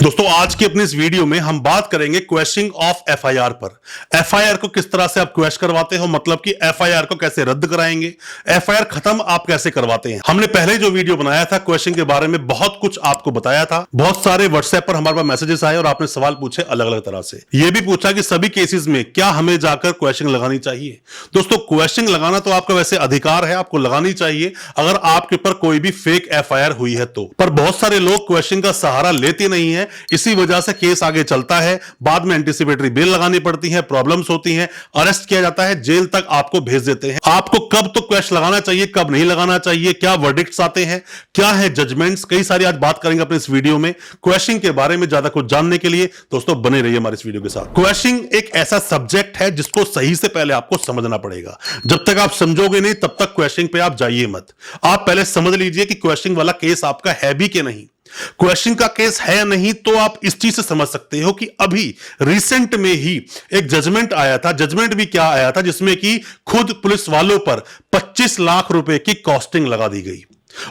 दोस्तों आज की अपनी इस वीडियो में हम बात करेंगे क्वेश्चनिंग ऑफ एफआईआर पर। एफआईआर को किस तरह से आप क्वेश्चन करवाते हो, मतलब कि एफआईआर को कैसे रद्द कराएंगे, एफआईआर खत्म आप कैसे करवाते हैं। हमने पहले जो वीडियो बनाया था क्वेश्चन के बारे में बहुत कुछ आपको बताया था। बहुत सारे व्हाट्सएप पर हमारे पास मैसेजेस आए और आपने सवाल पूछे अलग अलग तरह से। यह भी पूछा कि सभी केसेस में क्या हमें जाकर क्वेश्चन लगानी चाहिए। दोस्तों क्वेश्चन लगाना तो आपका वैसे अधिकार है, आपको लगानी चाहिए अगर आपके ऊपर कोई भी फेक एफआईआर हुई है तो। पर बहुत सारे लोग क्वेश्चन का सहारा लेते नहीं है, इसी वजह से केस आगे चलता है। बाद में एंटीसिपेटरी बेल लगानी पड़ती है, प्रॉब्लम्स होती हैं, अरेस्ट किया जाता है, जेल तक आपको भेज देते हैं। आपको कब तो क्वेश्चन लगाना चाहिए, कब नहीं लगाना चाहिए, क्या वर्डिक्ट्स आते हैं, क्या है जजमेंट्स, कई सारी आज बात करेंगे अपने इस वीडियो में। क्वेश्चन के बारे में ज्यादा कुछ जानने के लिए दोस्तों बने रहिए हमारे इस वीडियो के साथ। क्वेश्चन एक ऐसा सब्जेक्ट है जिसको सही से पहले आपको समझना पड़ेगा। जब तक आप समझोगे नहीं तब तक क्वेश्चन पे आप जाइए मत। आप पहले समझ लीजिए कि क्वेश्चन वाला केस आपका है भी कि नहीं। क्वेश्चन का केस है या नहीं तो आप इस चीज से समझ सकते हो कि अभी रिसेंट में ही एक जजमेंट आया था। जजमेंट भी क्या आया था, जिसमें कि खुद पुलिस वालों पर 25 लाख रुपए की कॉस्टिंग लगा दी गई।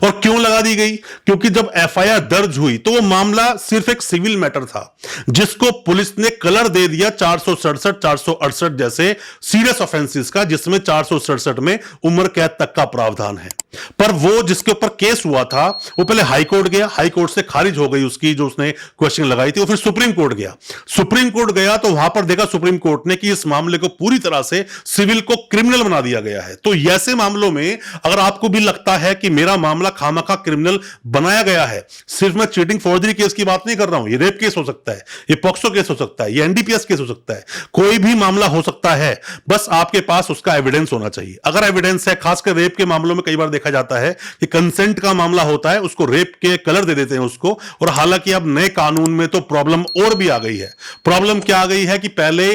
और क्यों लगा दी गई? क्योंकि जब एफआईआर दर्ज हुई तो वो मामला सिर्फ एक सिविल मैटर था, जिसको पुलिस ने कलर दे दिया 467, 468 जैसे सीरियस ऑफेंसेस का, जिसमें 467 में उम्र कैद तक का प्रावधान है। पर वो जिसके ऊपर केस हुआ था वो पहले हाई कोर्ट गया, हाई कोर्ट से खारिज हो गई उसकी जो उसने क्वेश्चन लगाई थी। वो फिर सुप्रीम कोर्ट गया। सुप्रीम कोर्ट गया तो वहां पर देखा सुप्रीम कोर्ट ने कि इस मामले को पूरी तरह से सिविल को क्रिमिनल बना दिया गया है। तो ऐसे मामलों में अगर आपको भी लगता है कि मेरा मामला खामखा क्रिमिनल बनाया गया है, सिर्फ मैं चीटिंग फॉर्जरी केस की बात नहीं कर रहा हूं, ये रेप केस हो सकता है, ये पॉक्सो केस हो सकता है, ये एनडीपीएस केस हो सकता है, कोई भी मामला हो सकता है, बस आपके पास उसका एविडेंस होना चाहिए। अगर एविडेंस है, खासकर रेप के मामलों में कई बार देखा जाता है कि कंसेंट का मामला होता है, उसको रेप के कलर दे देते हैं उसको। और हालांकि अब नए कानून में तो प्रॉब्लम और भी आ गई है। प्रॉब्लम क्या आ गई है कि पहले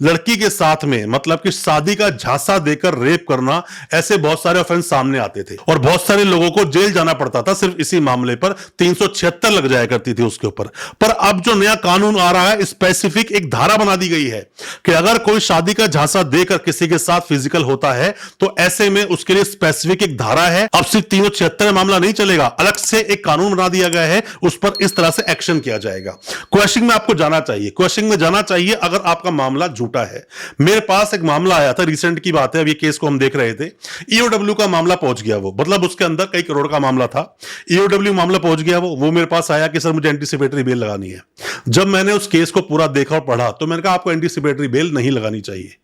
लड़की के साथ में मतलब कि शादी का झांसा देकर रेप करना, ऐसे बहुत सारे ऑफेंस सामने आते थे और बहुत सारे लोगों को जेल जाना पड़ता था सिर्फ इसी मामले पर। 376 लग जाया करती थी उसके ऊपर। पर अब जो नया कानून आ रहा है, स्पेसिफिक एक धारा बना दी गई है कि अगर कोई शादी का झांसा देकर किसी के साथ फिजिकल होता है तो ऐसे में उसके लिए स्पेसिफिक एक धारा है। अब सिर्फ 376 मामला नहीं चलेगा, अलग से एक कानून बना दिया गया है, उस पर इस तरह से एक्शन किया जाएगा। क्वेश्चन में आपको जाना चाहिए, क्वेश्चन में जाना चाहिए अगर आपका मामला झूठा है। मेरे पास एक मामला आया था, रिसेंट की बात है, अब ये केस को हम देख रहे थे। ईओडब्ल्यू का मामला पहुंच गया, वो मतलब उसके अंदर कई करोड़ का मामला था। ईओडब्ल्यू मामला पहुंच गया, वो मेरे पास आया कि सर मुझे एंटीसिपेटरी बेल लगानी है। जब मैंने उस केस को पूरा देखा और पढ़ा तो मैंने कहा आपको एंटीसिपेटरी बेल नहीं लगानी चाहिए।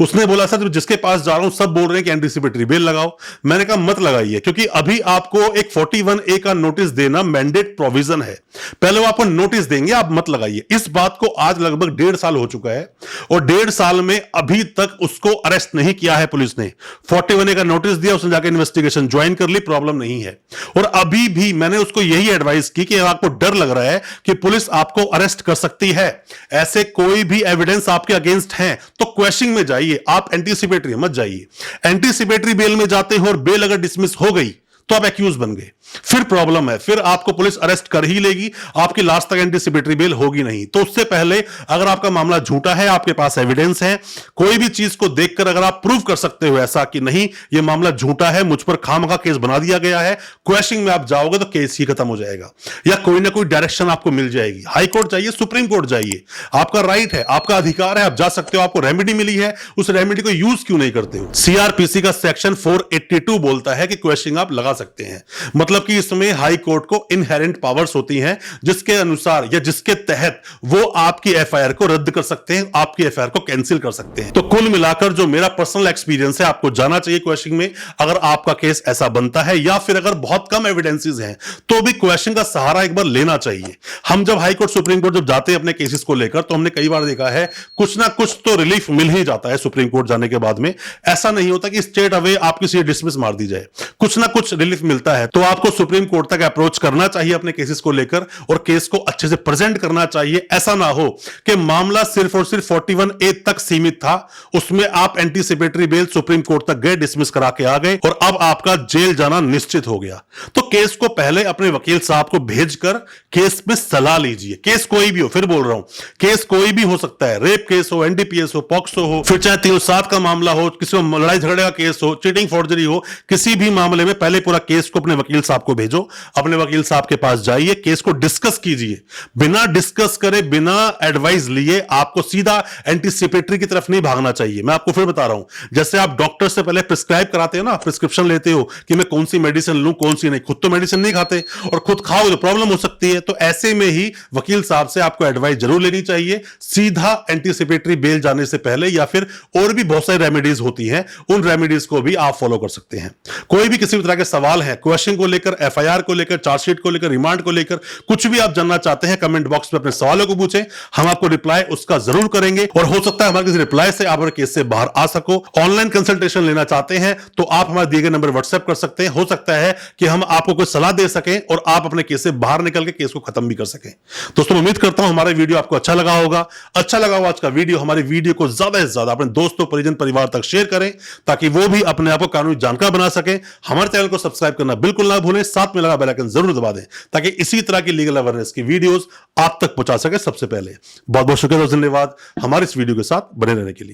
उसने बोला सर जिसके पास जा रहा हूं सब बोल रहे हैं कि एंटीसिपेटरी बेल लगाओ। मैंने कहा मत लगाइए, क्योंकि अभी आपको एक 41A का नोटिस देना मैंडेट प्रोविजन है। पहले वो आपको नोटिस देंगे, आप मत लगाइए। इस बात को आज लगभग 1.5 साल हो चुका है और 1.5 साल में अभी तक उसको अरेस्ट नहीं किया है पुलिस ने। 41A का नोटिस दिया, उसने जाकर इन्वेस्टिगेशन ज्वाइन कर ली, प्रॉब्लम नहीं है। और अभी भी मैंने उसको यही एडवाइस की कि आपको डर लग रहा है कि पुलिस आपको अरेस्ट कर सकती है, ऐसे कोई भी एविडेंस आपके अगेंस्ट है तो क्वेश्चन में जाइए, आप एंटीसिपेटरी मत जाइए। एंटीसिपेटरी बेल में जाते हो और बेल अगर डिसमिस हो गई तो आप एक्यूज बन गए, फिर प्रॉब्लम है, फिर आपको पुलिस अरेस्ट कर ही लेगी, आपकी लास्ट तक एंटीसिपेटरी बेल होगी नहीं। तो उससे पहले अगर आपका मामला झूठा है, आपके पास एविडेंस है, कोई भी चीज को देखकर अगर आप प्रूव कर सकते हो ऐसा कि नहीं ये मामला झूठा है, मुझ पर खामखा केस बना दिया गया है, क्वेश्चन में आप जाओगे तो केस ही खत्म हो जाएगा या कोई ना कोई डायरेक्शन आपको मिल जाएगी। हाई कोर्ट जाइए, सुप्रीम कोर्ट जाइए, आपका राइट है, आपका अधिकार है, आप जा सकते हो। आपको रेमेडी मिली है, उस रेमेडी को यूज क्यों नहीं करते हो? सीआरपीसी का सेक्शन 482 बोलता है कि क्वेश्चन आप लगा सकते हैं, मतलब कि इसमें हाई कोर्ट को इनहेरेंट पावर्स होती हैं, जिसके अनुसार या जिसके तहत वो आपकी एफआईआर को रद्द कर सकते हैं, आपकी एफआईआर को कैंसिल कर सकते हैं। तो कुल मिलाकर जो मेरा पर्सनल एक्सपीरियंस है, आपको जाना चाहिए क्वेश्चन में अगर आपका केस ऐसा बनता है, या फिर अगर बहुत कम एविडेंसेस हैं तो भी क्वेश्चन का सहारा एक बार लेना चाहिए। हम जब हाई कोर्ट सुप्रीम कोर्ट जब जाते हैं अपने केसेस को लेकर तो हमने कई बार देखा है कुछ ना कुछ तो रिलीफ मिल ही जाता है सुप्रीम कोर्ट जाने के बाद में। ऐसा नहीं होता कि स्ट्रेट अवे आपकी सीधे डिसमिस मार दी जाए, कुछ ना कुछ रिलीफ मिलता है। तो आपको सुप्रीम कोर्ट तक अप्रोच करना चाहिए अपने केसेस को लेकर और केस को अच्छे से प्रेजेंट करना चाहिए। ऐसा ना हो कि मामला सिर्फ और सिर्फ 41A तक सीमित था, उसमें आप एंटीसिपेटरी बेल सुप्रीम कोर्ट तक गए, डिसमिस करा के आ गए और अब आपका जेल जाना निश्चित हो गया। तो केस को पहले अपने वकील साहब को भेजकर केस में सलाह लीजिए। केस कोई भी हो, फिर बोल रहा हूं, केस कोई भी हो सकता है, रेप केस हो, एनडीपीएस हो, पॉक्सो हो, फिर चाहे 307 का मामला हो, किसी को लड़ाई झगड़े का केस हो, चीटिंग फॉर्जरी हो, किसी भी मामले में पहले पूरा केस को अपने वकील साहब को भेजो, अपने वकील साहब के पास जाइए, केस को डिस्कस कीजिए। बिना डिस्कस करे, बिना एडवाइस लिए आपको सीधा एंटीसिपेटरी की तरफ नहीं भागना चाहिए। मैं आपको फिर बता रहा हूं, जैसे आप डॉक्टर से पहले प्रिस्क्राइब कराते हो ना, प्रिस्क्रिप्शन लेते हो कि मैं कौन सी मेडिसिन लूं कौन सी नहीं, खुद तो मेडिसिन नहीं खाते और खुद खाओ तो प्रॉब्लम हो सकती है। तो ऐसे में ही वकील साहब से आपको एडवाइस जरूर लेनी चाहिए, सीधा एंटीसिपेटरी बेल जाने से पहले, या फिर और भी बहुत सारी रेमेडीज होती हैं, उन रेमेडीज को भी आप फॉलो कर सकते हैं। कोई भी किसी भी तरह के सवाल हैं, क्वेश्चन को लेकर, एफआईआर को लेकर, चार्जशीट को लेकर, रिमांड को लेकर, कुछ भी आप जानना चाहते हैं, कमेंट बॉक्स में अपने सवालों को पूछें, हम आपको रिप्लाई उसका जरूर करेंगे। और हो सकता है हमारे किसी रिप्लाई से आप केस से बाहर आ सको। ऑनलाइन कंसल्टेशन लेना चाहते हैं तो आप हमारे दिए गए नंबर व्हाट्सएप कर सकते हैं। हो सकता है कि हम आपको कोई सलाह दे सकें और आप अपने केस से बाहर निकल के केस को खत्म भी कर सकें। दोस्तों, उम्मीद करता हूं हमारा वीडियो आपको अच्छा लगा होगा। अच्छा लगा हो आज का वीडियो, हमारी वीडियो को ज्यादा से ज्यादा अपने दोस्तों, परिजन, परिवार तक शेयर करें ताकि वो भी अपने आप को कानूनी जानकार बना सके। हमारे चैनल को सब्सक्राइब करना बिल्कुल ना भूलें, साथ में लगा बेल आइकन जरूर दबा दें ताकि इसी तरह की लीगल अवेयरनेस की वीडियोस आप तक पहुंचा सके सबसे पहले। बहुत बहुत शुक्रिया और धन्यवाद हमारे इस वीडियो के साथ बने रहने के लिए।